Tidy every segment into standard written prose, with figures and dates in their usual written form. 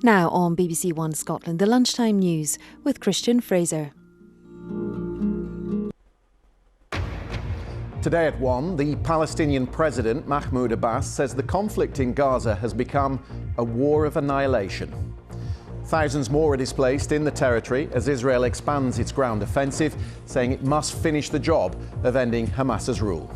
Now on BBC One Scotland, the lunchtime news with Christian Fraser. Today at 1, the Palestinian President Mahmoud Abbas says the conflict in Gaza has become a war of annihilation. Thousands more are displaced in the territory as Israel expands its ground offensive, saying it must finish the job of ending Hamas's rule.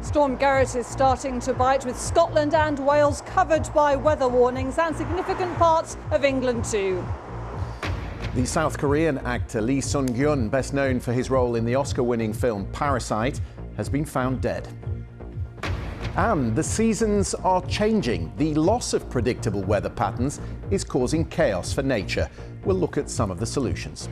Storm Gerrit is starting to bite, with Scotland and Wales covered by weather warnings and significant parts of England too. The South Korean actor Lee Sun-kyun, best known for his role in the Oscar-winning film Parasite, has been found dead. And the seasons are changing. The loss of predictable weather patterns is causing chaos for nature. We'll look at some of the solutions.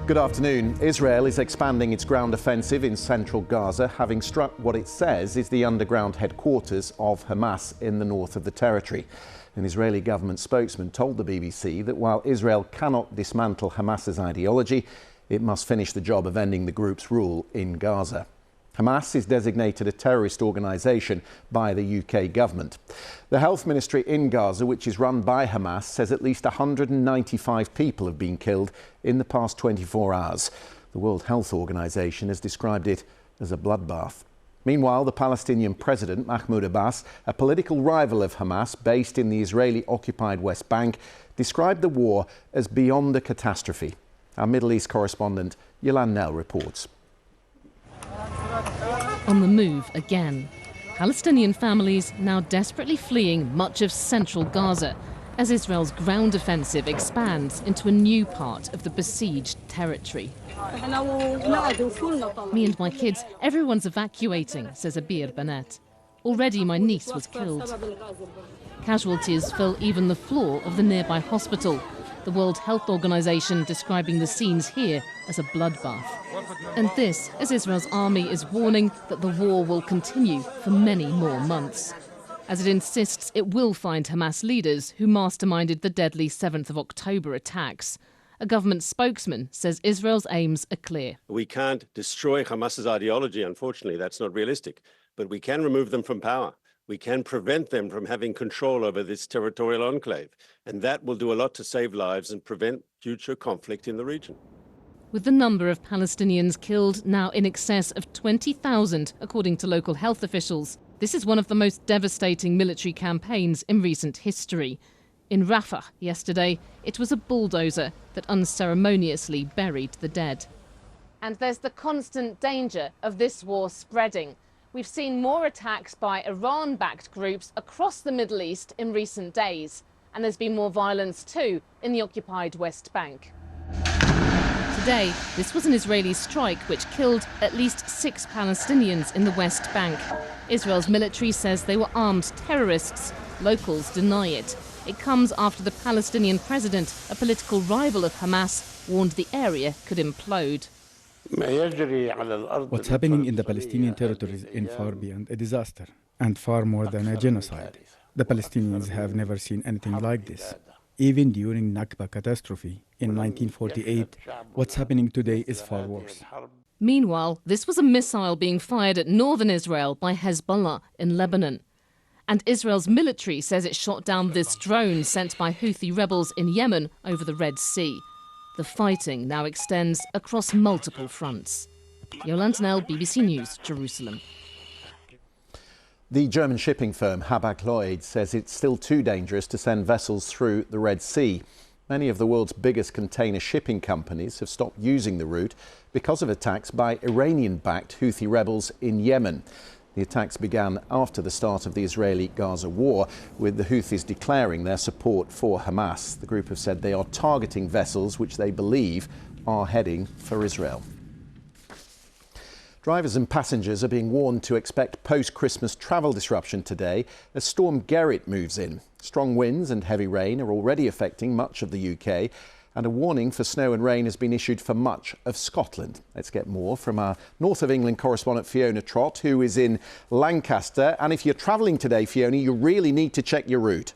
Good afternoon. Israel is expanding its ground offensive in central Gaza, having struck what it says is the underground headquarters of Hamas in the north of the territory. An Israeli government spokesman told the BBC that while Israel cannot dismantle Hamas's ideology, it must finish the job of ending the group's rule in Gaza. Hamas is designated a terrorist organisation by the UK government. The health ministry in Gaza, which is run by Hamas, says at least 195 people have been killed in the past 24 hours. The World Health Organization has described it as a bloodbath. Meanwhile, the Palestinian President Mahmoud Abbas, a political rival of Hamas based in the Israeli-occupied West Bank, described the war as beyond a catastrophe. Our Middle East correspondent Yolan Nell reports. On the move again. Palestinian families now desperately fleeing much of central Gaza as Israel's ground offensive expands into a new part of the besieged territory. Me and my kids, everyone's evacuating, says Abir Bennett. Already my niece was killed. Casualties fill even the floor of the nearby hospital. The World Health Organization describing the scenes here as a bloodbath. And this as Israel's army is warning that the war will continue for many more months, as it insists it will find Hamas leaders who masterminded the deadly 7th of October attacks. A government spokesman says Israel's aims are clear. We can't destroy Hamas's ideology, unfortunately, that's not realistic, but we can remove them from power. We can prevent them from having control over this territorial enclave, and that will do a lot to save lives and prevent future conflict in the region. With the number of Palestinians killed now in excess of 20,000, according to local health officials, this is one of the most devastating military campaigns in recent history. In Rafah yesterday, it was a bulldozer that unceremoniously buried the dead. And there's the constant danger of this war spreading. We've seen more attacks by Iran-backed groups across the Middle East in recent days. And there's been more violence too in the occupied West Bank. Today, this was an Israeli strike which killed at least 6 Palestinians in the West Bank. Israel's military says they were armed terrorists. Locals deny it. It comes after the Palestinian president, a political rival of Hamas, warned the area could implode. What's happening in the Palestinian territories is far beyond a disaster and far more than a genocide. The Palestinians have never seen anything like this. Even during Nakba catastrophe in 1948, what's happening today is far worse. Meanwhile, this was a missile being fired at northern Israel by Hezbollah in Lebanon. And Israel's military says it shot down this drone sent by Houthi rebels in Yemen over the Red Sea. The fighting now extends across multiple fronts. Yolan Nell, BBC News, Jerusalem. The German shipping firm Hapag-Lloyd says it's still too dangerous to send vessels through the Red Sea. Many of the world's biggest container shipping companies have stopped using the route because of attacks by Iranian-backed Houthi rebels in Yemen. The attacks began after the start of the Israeli-Gaza war, with the Houthis declaring their support for Hamas. The group have said they are targeting vessels which they believe are heading for Israel. Drivers and passengers are being warned to expect post-Christmas travel disruption today as Storm Gerrit moves in. Strong winds and heavy rain are already affecting much of the UK, and a warning for snow and rain has been issued for much of Scotland. Let's get more from our North of England correspondent Fiona Trott, who is in Lancaster. And if you're travelling today, Fiona, you really need to check your route.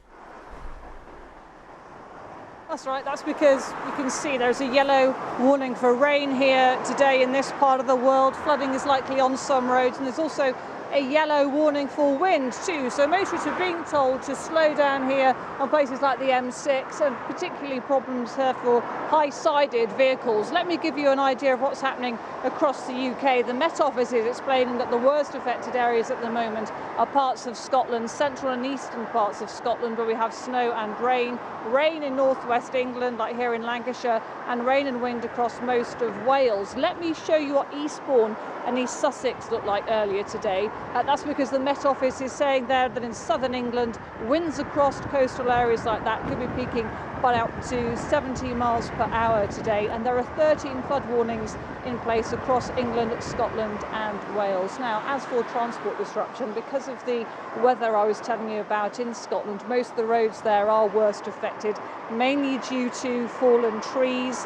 That's right, that's because you can see there's a yellow warning for rain here today in this part of the world. Flooding is likely on some roads, and there's also a yellow warning for wind too. So motorists are being told to slow down here on places like the M6, and particularly problems here for high-sided vehicles. Let me give you an idea of what's happening across the UK. The Met Office is explaining that the worst affected areas at the moment are parts of Scotland, central and eastern parts of Scotland, where we have snow and rain. Rain in northwest England, like here in Lancashire, and rain and wind across most of Wales. Let me show you what Eastbourne and East Sussex looked like earlier today. That's because the Met Office is saying there that in southern England, winds across coastal areas like that could be peaking by up to 70 miles per hour today. And there are 13 flood warnings in place across England, Scotland and Wales. Now, as for transport disruption, because of the weather I was telling you about in Scotland, most of the roads there are worst affected, mainly due to fallen trees.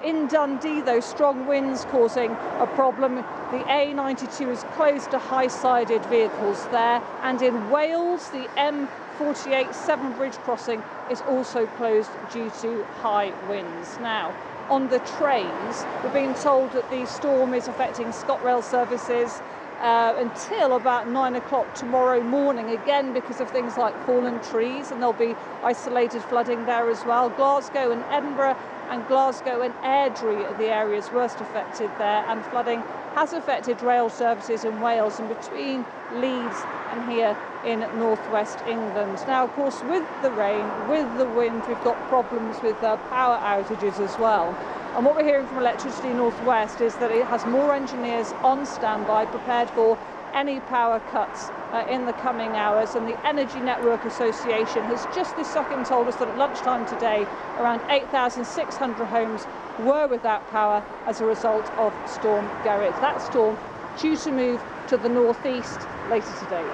In Dundee, though, strong winds causing a problem. The A92 is closed to high-sided vehicles there. And in Wales, the M48 Severn Bridge crossing is also closed due to high winds. Now, on the trains, we're being told that the storm is affecting ScotRail services until about 9 o'clock tomorrow morning, again because of things like fallen trees, and there'll be isolated flooding there as well. Glasgow and Edinburgh and Glasgow and Airdrie are the areas worst affected there, and flooding has affected rail services in Wales and between Leeds and here in northwest England. Now, of course, with the rain, with the wind, we've got problems with power outages as well. And what we're hearing from Electricity North West is that it has more engineers on standby, prepared for any power cuts in the coming hours. And the Energy Network Association has just this second told us that at lunchtime today, around 8,600 homes were without power as a result of Storm Gerrit. That storm due to move to the northeast later today.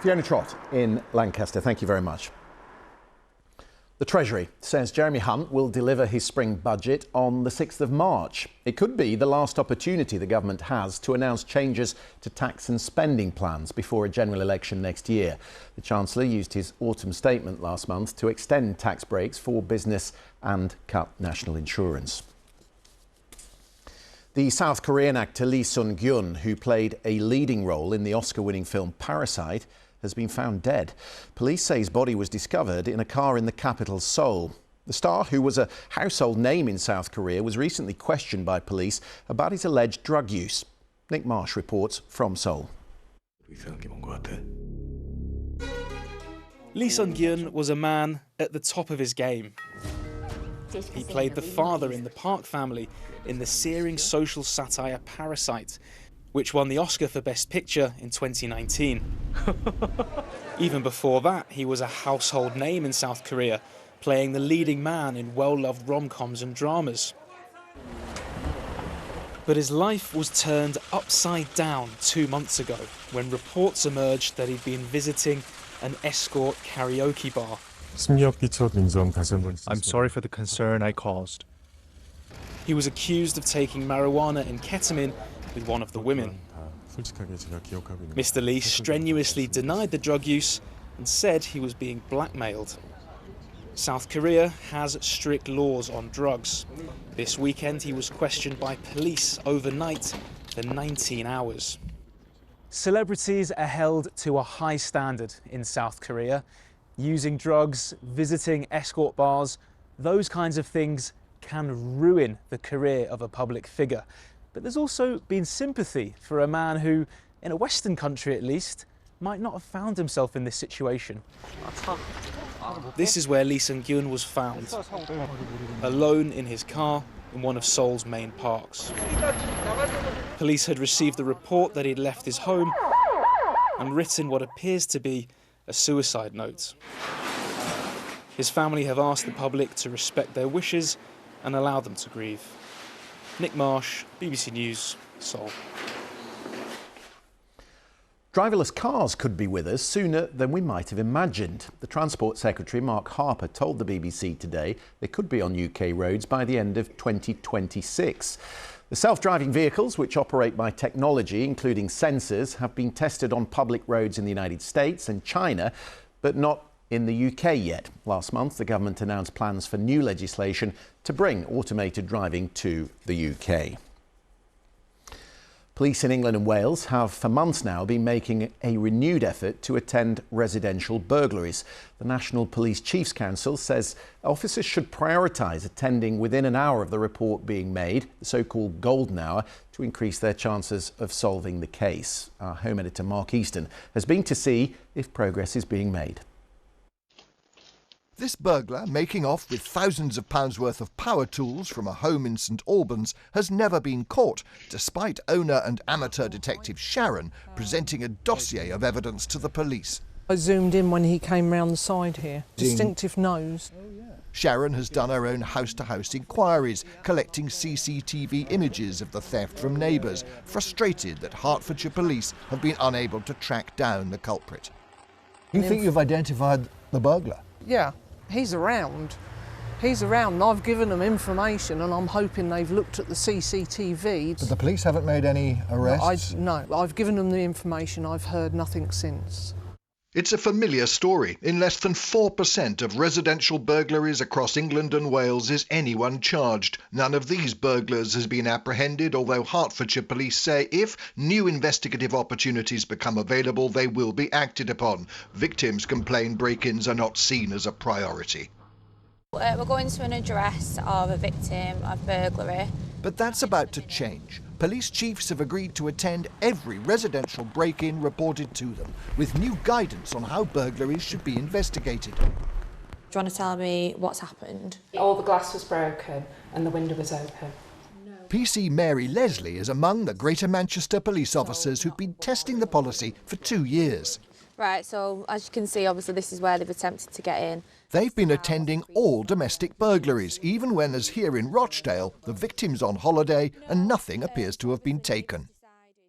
Fiona Trott in Lancaster, thank you very much. The Treasury says Jeremy Hunt will deliver his spring budget on the 6th of March. It could be the last opportunity the government has to announce changes to tax and spending plans before a general election next year. The Chancellor used his autumn statement last month to extend tax breaks for business and cut national insurance. The South Korean actor Lee Sun-kyun, who played a leading role in the Oscar-winning film Parasite, has been found dead. Police say his body was discovered in a car in the capital, Seoul. The star, who was a household name in South Korea, was recently questioned by police about his alleged drug use. Nick Marsh reports from Seoul. Lee Sun-kyun was a man at the top of his game. He played the father in the Park family in the searing social satire Parasite, which won the Oscar for Best Picture in 2019. Even before that, he was a household name in South Korea, playing the leading man in well-loved rom-coms and dramas. But his life was turned upside down 2 months ago, when reports emerged that he'd been visiting an escort karaoke bar. I'm sorry for the concern I caused. He was accused of taking marijuana and ketamine with one of the women. Mr. Lee strenuously denied the drug use and said he was being blackmailed. South Korea has strict laws on drugs. This weekend he was questioned by police overnight for 19 hours. Celebrities are held to a high standard in South Korea. Using drugs, visiting escort bars, those kinds of things can ruin the career of a public figure. But there's also been sympathy for a man who, in a Western country at least, might not have found himself in this situation. This is where Lee Sun-kyun was found, alone in his car in one of Seoul's main parks. Police had received the report that he'd left his home and written what appears to be a suicide note. His family have asked the public to respect their wishes and allow them to grieve. Nick Marsh, BBC News, Seoul. Driverless cars could be with us sooner than we might have imagined. The Transport Secretary, Mark Harper, told the BBC today they could be on UK roads by the end of 2026. The self-driving vehicles, which operate by technology, including sensors, have been tested on public roads in the United States and China, but not in the UK yet. Last month, the government announced plans for new legislation to bring automated driving to the UK. Police in England and Wales have for months now been making a renewed effort to attend residential burglaries. The National Police Chiefs Council says officers should prioritise attending within an hour of the report being made, the so-called golden hour, to increase their chances of solving the case. Our home editor Mark Easton has been to see if progress is being made. This burglar, making off with thousands of pounds worth of power tools from a home in St Albans, has never been caught, despite owner and amateur detective Sharon presenting a dossier of evidence to the police. I zoomed in when he came round the side here. Distinctive nose. Sharon has done her own house-to-house inquiries, collecting CCTV images of the theft from neighbours, frustrated that Hertfordshire police have been unable to track down the culprit. You think you've identified the burglar? Yeah, he's around. He's around and I've given them information and I'm hoping they've looked at the CCTV. But the police haven't made any arrests? No, I've given them the information. I've heard nothing since. It's a familiar story. In less than 4% of residential burglaries across England and Wales is anyone charged. None of these burglars has been apprehended, although Hertfordshire police say if new investigative opportunities become available, they will be acted upon. Victims complain break-ins are not seen as a priority. We're going to an address of a victim of burglary. But that's about to change. Police chiefs have agreed to attend every residential break-in reported to them, with new guidance on how burglaries should be investigated. Do you want to tell me what's happened? All the glass was broken and the window was open. PC Mary Leslie is among the Greater Manchester police officers who've been testing the policy for 2 years. Right, so as you can see, obviously this is where they've attempted to get in. They've been attending all domestic burglaries, even when, as here in Rochdale, the victim's on holiday and nothing appears to have been taken.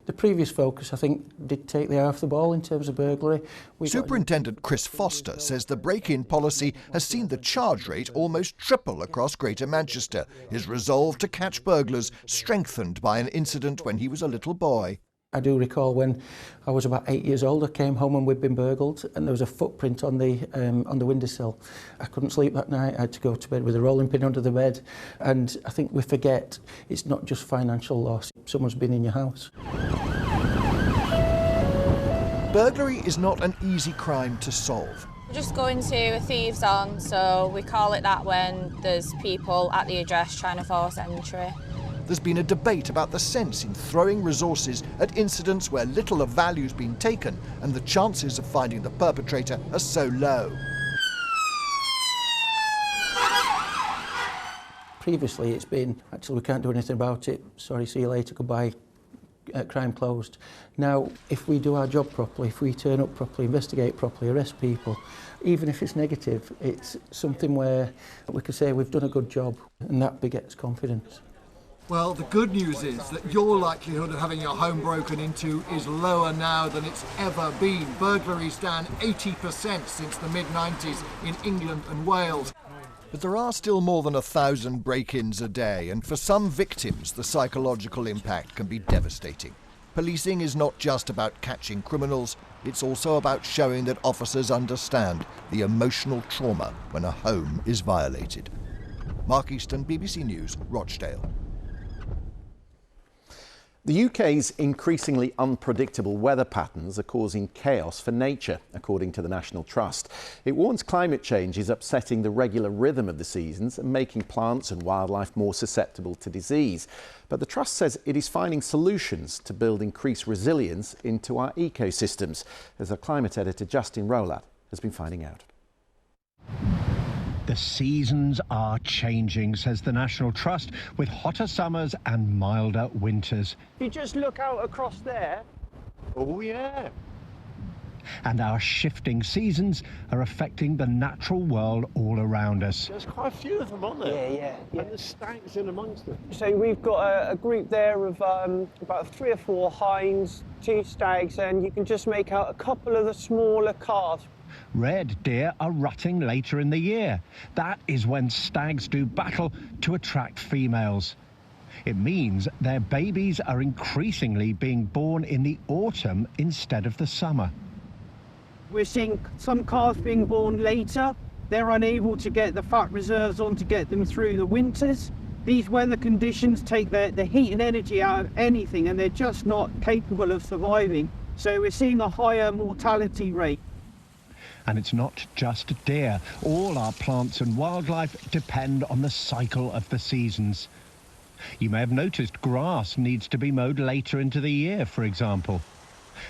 The previous focus, I think, did take the eye off the ball in terms of burglary. Superintendent Chris Foster says the break-in policy has seen the charge rate almost triple across Greater Manchester. His resolve to catch burglars strengthened by an incident when he was a little boy. I do recall when I was about 8 years old, I came home and we'd been burgled and there was a footprint on the windowsill. I couldn't sleep that night. I had to go to bed with a rolling pin under the bed. And I think we forget it's not just financial loss. Someone's been in your house. Burglary is not an easy crime to solve. We're just going to a thieves' on, so we call it that when there's people at the address trying to force entry. There's been a debate about the sense in throwing resources at incidents where little of value's been taken and the chances of finding the perpetrator are so low. Previously it's been, actually we can't do anything about it, sorry, see you later, goodbye, crime closed. Now, if we do our job properly, if we turn up properly, investigate properly, arrest people, even if it's negative, it's something where we can say we've done a good job and that begets confidence. Well, the good news is that your likelihood of having your home broken into is lower now than it's ever been. Burglaries down 80% since the mid-90s in England and Wales. But there are still more than 1,000 break-ins a day, and for some victims, the psychological impact can be devastating. Policing is not just about catching criminals, it's also about showing that officers understand the emotional trauma when a home is violated. Mark Easton, BBC News, Rochdale. The UK's increasingly unpredictable weather patterns are causing chaos for nature, according to the National Trust. It warns climate change is upsetting the regular rhythm of the seasons and making plants and wildlife more susceptible to disease. But the Trust says it is finding solutions to build increased resilience into our ecosystems, as our climate editor Justin Rollout has been finding out. The seasons are changing, says the National Trust, with hotter summers and milder winters. You just look out across there. Oh, yeah. And our shifting seasons are affecting the natural world all around us. There's quite a few of them, aren't there? Yeah. And there's stags in amongst them. So we've got a group there of about 3 or 4 hinds, 2 stags, and you can just make out a couple of the smaller calves. Red deer are rutting later in the year. That is when stags do battle to attract females. It means their babies are increasingly being born in the autumn instead of the summer. We're seeing some calves being born later. They're unable to get the fat reserves on to get them through the winters. These weather conditions take the heat and energy out of anything, and they're just not capable of surviving. So we're seeing a higher mortality rate. And it's not just deer. All our plants and wildlife depend on the cycle of the seasons. You may have noticed grass needs to be mowed later into the year, for example.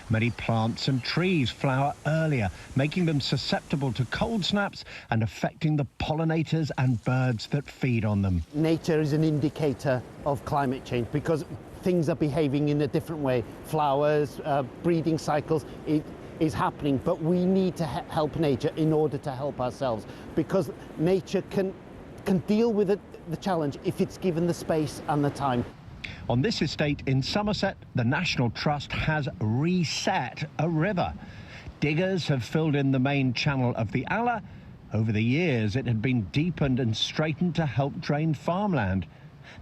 Many plants and trees flower earlier, making them susceptible to cold snaps and affecting the pollinators and birds that feed on them. Nature is an indicator of climate change because things are behaving in a different way. Flowers, breeding cycles, it is happening, but we need to help nature in order to help ourselves, because nature can deal with the challenge if it's given the space and the time. On this estate in Somerset, the National Trust has reset a river. Diggers have filled in the main channel of the Aller. Over the years, it had been deepened and straightened to help drain farmland.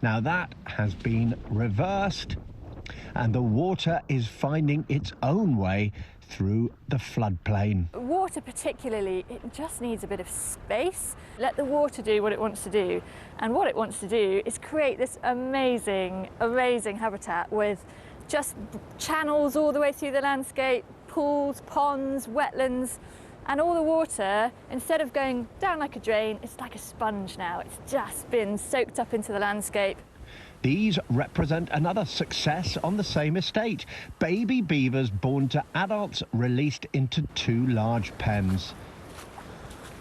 Now that has been reversed, and the water is finding its own way through the floodplain. Water particularly, it just needs a bit of space. Let the water do what it wants to do. And what it wants to do is create this amazing, amazing habitat with just channels all the way through the landscape, pools, ponds, wetlands, and all the water, instead of going down like a drain, it's like a sponge now. It's just been soaked up into the landscape. These represent another success on the same estate. Baby beavers born to adults released into 2 large pens.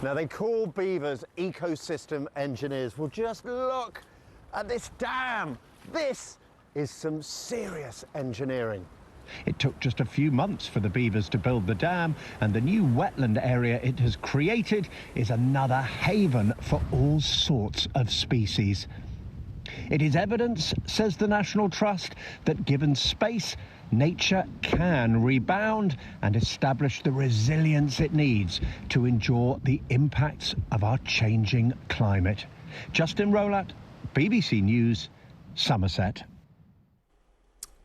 Now, they call beavers ecosystem engineers. Well, just look at this dam. This is some serious engineering. It took just a few months for the beavers to build the dam, and the new wetland area it has created is another haven for all sorts of species. It is evidence, says the National Trust, that given space, nature can rebound and establish the resilience it needs to endure the impacts of our changing climate. Justin Rollout, BBC News, Somerset.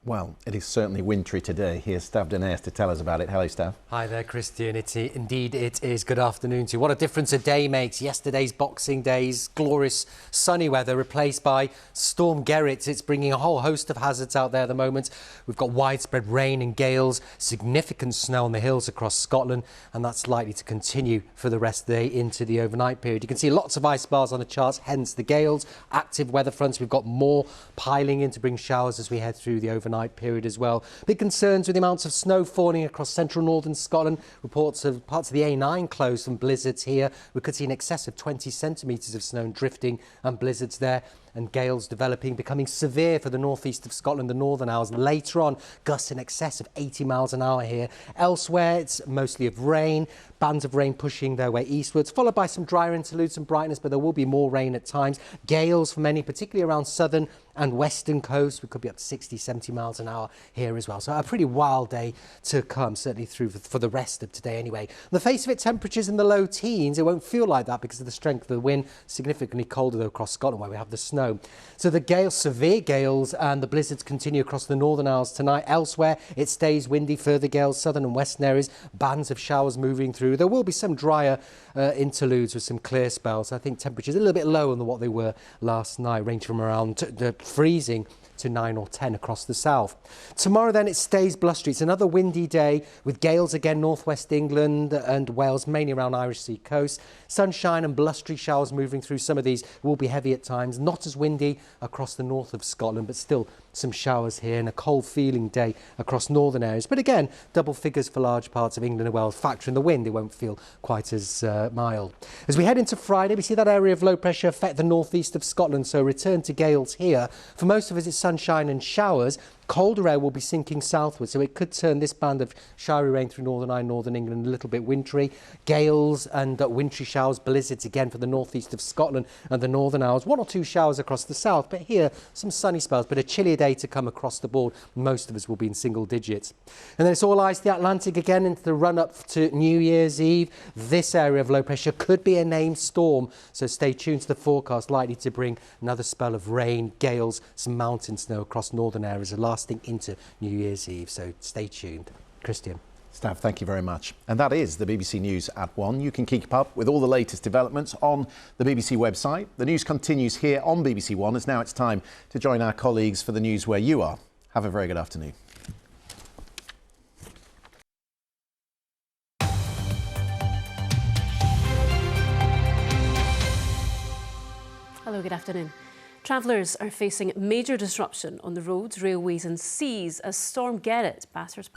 Well, it is certainly wintry today. Here's Stav Danaes to tell us about it. Hello, Stav. Hi there, Christian. Indeed it is. Good afternoon to you. What a difference a day makes. Yesterday's Boxing Day's glorious sunny weather replaced by Storm Gerrit. It's bringing a whole host of hazards out there at the moment. We've got widespread rain and gales, significant snow on the hills across Scotland, and that's likely to continue for the rest of the day into the overnight period. You can see lots of ice bars on the charts, hence the gales. Active weather fronts. We've got more piling in to bring showers as we head through the overnight period as well. Big concerns with the amounts of snow falling across central northern Scotland. Reports of parts of the A9 closed from blizzards here. We could see in excess of 20 centimetres of snow and drifting and blizzards there. And gales developing, becoming severe for the northeast of Scotland, the northern hours. Later on, gusts in excess of 80 miles an hour here. Elsewhere, it's mostly of rain, bands of rain pushing their way eastwards, followed by some drier interludes and brightness, but there will be more rain at times. Gales for many, particularly around southern and western coast. We could be up to 60, 70 miles an hour here as well. So a pretty wild day to come, certainly through for the rest of today anyway. On the face of it, temperatures in the low teens. It won't feel like that because of the strength of the wind. Significantly colder though across Scotland where we have the snow. So the gales, severe gales and the blizzards continue across the northern hours tonight. Elsewhere, it stays windy, further gales, southern and western areas, bands of showers moving through. There will be some drier interludes with some clear spells. I think temperatures a little bit lower than what they were last night, ranging from around freezing to 9 or 10 across the south. Tomorrow then it stays blustery. It's another windy day with gales again northwest England and Wales, mainly around Irish Sea coast. Sunshine and blustery showers moving through. Some of these will be heavy at times, not as windy across the north of Scotland, but still some showers here and a cold feeling day across northern areas. But again, double figures for large parts of England and Wales. Factor in the wind, it won't feel quite as mild. As we head into Friday, we see that area of low pressure affect the northeast of Scotland, so return to gales here. For most of us, it's sunshine and showers. Colder air will be sinking southwards, so it could turn this band of showery rain through northern Ireland, northern England a little bit wintry. Gales and wintry showers, blizzards again for the northeast of Scotland and the northern hours. 1 or 2 showers across the south, but here some sunny spells, but a chillier day to come across the board. Most of us will be in single digits. And then it's all eyes to the Atlantic again into the run-up to New Year's Eve. This area of low pressure could be a named storm, so stay tuned to the forecast, likely to bring another spell of rain, gales, some mountain snow across northern areas lasting into New Year's Eve, so stay tuned. Christian. Stav, thank you very much. And that is the BBC News at 1. You can keep up with all the latest developments on the BBC website. The news continues here on BBC One, as now it's time to join our colleagues for the news where you are. Have a very good afternoon. Hello, good afternoon. Travellers are facing major disruption on the roads, railways and seas as Storm Gerrit batters